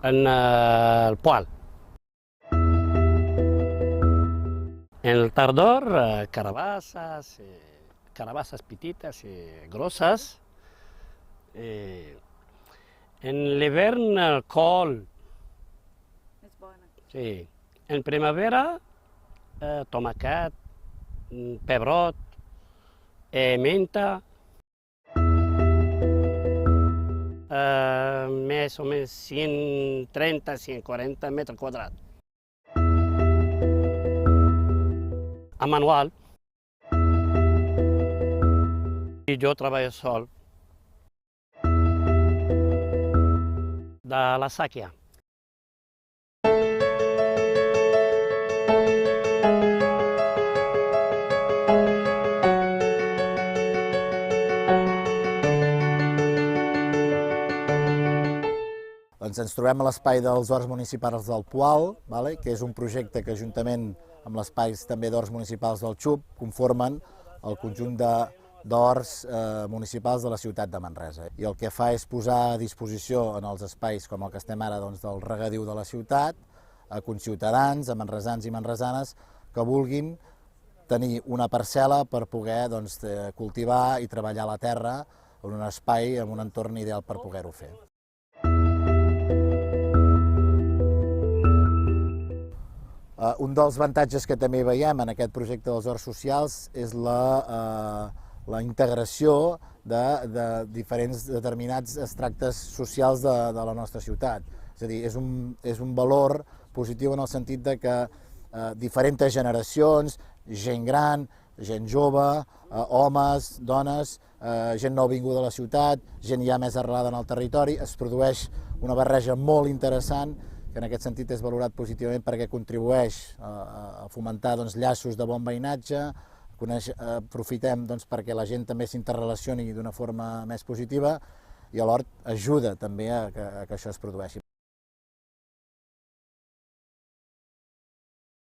en el poal. En el tardor, carabasses, carabasses petites i grosses. En l'hivern, el col. És bona. Sí. En primavera, tomàquet, pebrot, menta. Més o menys 130, 140 metres quadrats. A manual. I jo treballo sol. De la sàquia. Doncs ens trobem a l'espai dels Horts Municipals del Poal, que és un projecte que juntament amb l'espai també d'Horts Municipals del Xup conformen el conjunt d'horts municipals de la ciutat de Manresa. I el que fa és posar a disposició en els espais com el que estem ara del regadiu de la ciutat a conciutadans, a manresans i manresanes que vulguin tenir una parcel·la per poder cultivar i treballar la terra en un espai, en un entorn ideal per poder-ho fer. Un dels avantatges que també veiem en aquest projecte dels horts socials és la integració de diferents determinats extractes socials de la nostra ciutat. És a dir, és un valor positiu en el sentit de que diferents generacions, gent gran, gent jove, homes, dones, gent nouvinguda a la ciutat, gent ja més arrelada en el territori, es produeix una barreja molt interessant que en aquest sentit és valorat positivament perquè contribueix a fomentar llaços de bon veïnatge, aprofitem perquè la gent també s'interrelacioni d'una forma més positiva i l'hort ajuda també a que això es produeixi.